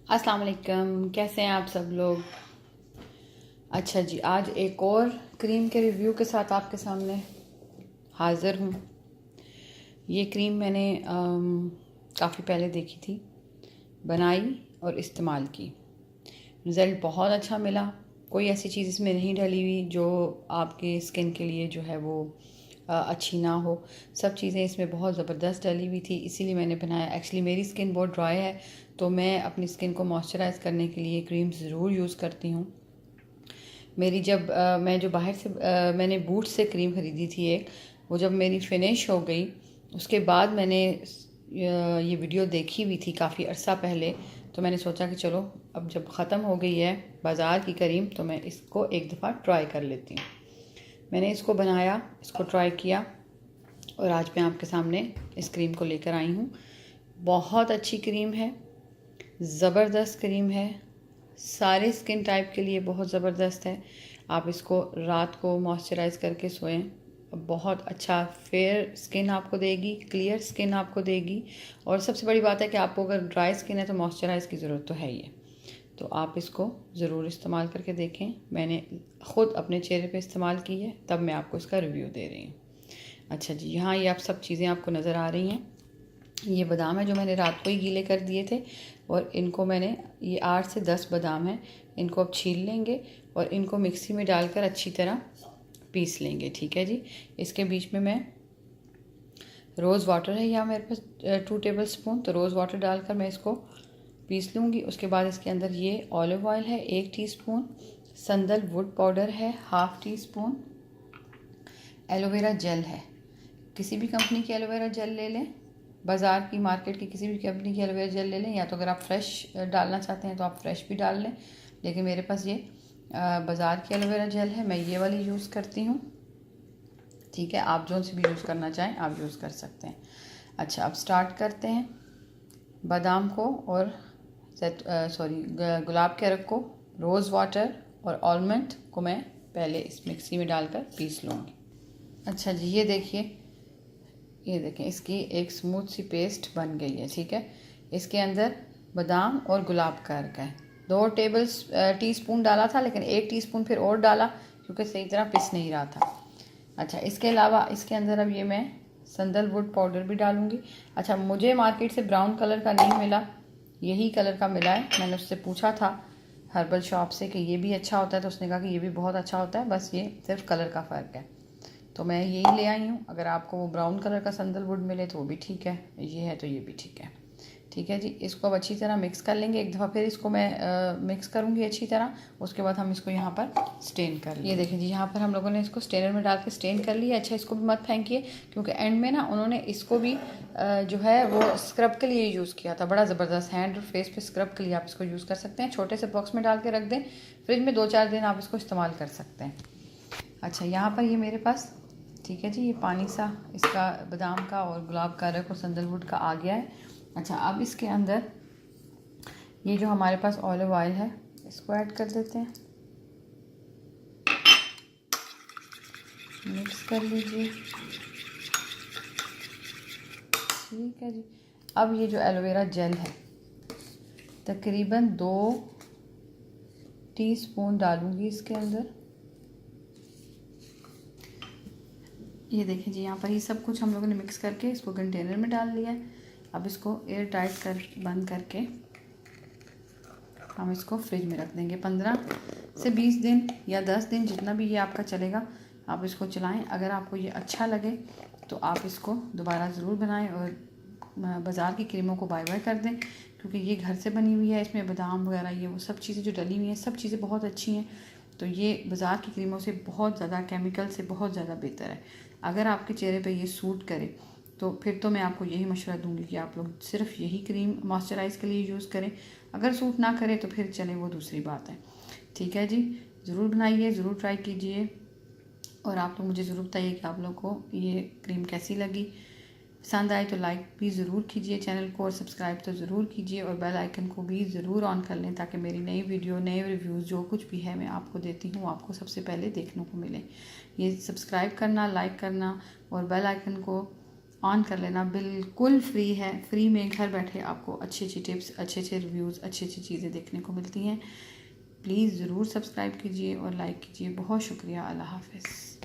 अस्सलाम वालेकुम, कैसे हैं आप सब लोग। अच्छा जी, आज एक और क्रीम के रिव्यू के साथ आपके सामने हाज़िर हूँ। ये क्रीम मैंने काफ़ी पहले देखी थी, बनाई और इस्तेमाल की। रिज़ल्ट बहुत अच्छा मिला। कोई ऐसी चीज़ इसमें नहीं डली हुई जो आपके स्किन के लिए जो है वो अच्छी ना हो। सब चीज़ें इसमें बहुत ज़बरदस्त डली हुई थी, इसीलिए मैंने बनाया। एक्चुअली मेरी स्किन बहुत ड्राई है, तो मैं अपनी स्किन को मॉइस्चराइज़ करने के लिए क्रीम ज़रूर यूज़ करती हूँ। मेरी जब मैं जो बाहर से मैंने बूट्स से क्रीम ख़रीदी थी एक, वो जब मेरी फ़िनिश हो गई, उसके बाद मैंने ये वीडियो देखी हुई थी काफ़ी अर्सा पहले। तो मैंने सोचा कि चलो अब जब ख़त्म हो गई है बाज़ार की क्रीम, तो मैं इसको एक दफ़ा ट्राई कर लेती हूँ। मैंने इसको बनाया, इसको ट्राई किया और आज मैं आपके सामने इस क्रीम को लेकर आई हूँ। बहुत अच्छी क्रीम है, ज़बरदस्त क्रीम है, सारे स्किन टाइप के लिए बहुत ज़बरदस्त है। आप इसको रात को मॉइस्चराइज़ करके सोएं, बहुत अच्छा फेयर स्किन आपको देगी, क्लियर स्किन आपको देगी। और सबसे बड़ी बात है कि आपको अगर ड्राई स्किन है तो मॉइस्चराइज़ की ज़रूरत तो है ही है। तो आप इसको ज़रूर इस्तेमाल करके देखें। मैंने ख़ुद अपने चेहरे पे इस्तेमाल की है, तब मैं आपको इसका रिव्यू दे रही हूँ। अच्छा जी, यहाँ ये आप सब चीज़ें आपको नज़र आ रही हैं। ये बादाम है जो मैंने रात को ही गीले कर दिए थे, और इनको मैंने, ये 8 से 10 बादाम हैं, इनको अब छील लेंगे और इनको मिक्सी में डालकर अच्छी तरह पीस लेंगे। ठीक है जी। इसके बीच में मैं रोज़ वाटर है यहाँ मेरे पास 2 टेबल स्पून, तो रोज़ वाटर डालकर मैं इसको पीस लूँगी। उसके बाद इसके अंदर ये ऑलिव ऑयल है 1 टीस्पून, सैंडलवुड पाउडर है 1/2 टीस्पून, एलोवेरा जेल है, किसी भी कंपनी की एलोवेरा जेल ले लें, बाज़ार की मार्केट की किसी भी कंपनी की एलोवेरा जेल ले लें, या तो अगर आप फ्रेश डालना चाहते हैं तो आप फ्रेश भी डाल लें। लेकिन मेरे पास ये बाज़ार की एलोवेरा जेल है, मैं ये वाली यूज़ करती हूँ। ठीक है, आप जो सी भी यूज़ करना चाहें आप यूज़ कर सकते हैं। अच्छा, अब स्टार्ट करते हैं। बादाम को और गुलाब के अरक को, रोज़ वाटर और आलमंड को मैं पहले इस मिक्सी में डालकर पीस लूँगी। अच्छा जी, ये देखिए, ये देखें, इसकी एक स्मूथ सी पेस्ट बन गई है। ठीक है, इसके अंदर बादाम और गुलाब का अर्क है। 2 टीस्पून डाला था, लेकिन 1 टीस्पून फिर और डाला क्योंकि सही तरह पिस नहीं रहा था। अच्छा, इसके अलावा इसके अंदर अब ये मैं सैंडलवुड पाउडर भी डालूंगी। अच्छा, मुझे मार्केट से ब्राउन कलर का नहीं मिला, यही कलर का मिला है। मैंने उससे पूछा था हर्बल शॉप से कि ये भी अच्छा होता है, तो उसने कहा कि ये भी बहुत अच्छा होता है, बस ये सिर्फ कलर का फ़र्क है। तो मैं यही ले आई हूँ। अगर आपको वो ब्राउन कलर का सैंडलवुड मिले तो वो भी ठीक है, ये है तो ये भी ठीक है। ठीक है जी, इसको अब अच्छी तरह मिक्स कर लेंगे। एक दफ़ा फिर इसको मैं मिक्स करूँगी अच्छी तरह, उसके बाद हम इसको यहाँ पर स्टेन कर लेंगे। ये देखें जी, यहाँ पर हम लोगों ने इसको स्टेनर में डाल के स्टेन कर लिया। अच्छा, इसको भी मत फेंकिए, क्योंकि एंड में ना उन्होंने इसको भी जो है वो स्क्रब के लिए यूज़ किया था। बड़ा ज़बरदस्त हैंड और फेस पे स्क्रब के लिए आप इसको यूज़ कर सकते हैं। छोटे से बॉक्स में डाल के रख दें, फ्रिज में 2-4 दिन आप इसको इस्तेमाल कर सकते हैं। अच्छा, यहाँ पर ये मेरे पास, ठीक है जी, ये पानी सा इसका बादाम का और गुलाब का अरक और सैंडलवुड का आ गया है। अच्छा, अब इसके अंदर ये जो हमारे पास ऑलिव ऑयल है, इसको ऐड कर देते हैं, मिक्स कर लीजिए। ठीक है जी। अब ये जो एलोवेरा जेल है, तकरीबन 2 टीस्पून डालूंगी इसके अंदर। ये देखें जी, यहाँ पर ये सब कुछ हम लोगों ने मिक्स करके इसको कंटेनर में डाल लिया है। अब इसको एयर टाइट कर बंद करके हम इसको फ्रिज में रख देंगे 15 से 20 दिन या 10 दिन, जितना भी ये आपका चलेगा आप इसको चलाएं। अगर आपको ये अच्छा लगे तो आप इसको दोबारा ज़रूर बनाएं और बाज़ार की क्रीमों को बाय कर दें, क्योंकि ये घर से बनी हुई है, इसमें बादाम वगैरह ये वो सब चीज़ें जो डली हुई हैं, सब चीज़ें बहुत अच्छी हैं। तो ये बाज़ार की क्रीमों से बहुत ज़्यादा, केमिकल से बहुत ज़्यादा बेहतर है। अगर आपके चेहरे पे ये सूट करे तो फिर तो मैं आपको यही मशवरा दूंगी कि आप लोग सिर्फ यही क्रीम मॉइस्चराइज़ के लिए यूज़ करें। अगर सूट ना करे तो फिर चले, वो दूसरी बात है। ठीक है जी, ज़रूर बनाइए, ज़रूर ट्राई कीजिए, और आप लोग मुझे ज़रूर बताइए कि आप लोग को ये क्रीम कैसी लगी। पसंद आए तो लाइक भी ज़रूर कीजिए चैनल को, और सब्सक्राइब तो ज़रूर कीजिए, और बेल आइकन को भी ज़रूर ऑन कर लें, ताकि मेरी नई वीडियो, नए रिव्यूज़ जो कुछ भी है मैं आपको देती हूँ, आपको सबसे पहले देखने को मिले। ये सब्सक्राइब करना, लाइक करना और बेल आइकन को ऑन कर लेना, बिल्कुल फ्री है। फ्री में घर बैठे आपको अच्छी अच्छी टिप्स, अच्छे अच्छे रिव्यूज़, अच्छी अच्छी चीज़ें देखने को मिलती हैं। प्लीज़ ज़रूर सब्सक्राइब कीजिए और लाइक कीजिए। बहुत शुक्रिया। अल्लाह हाफ़िज़।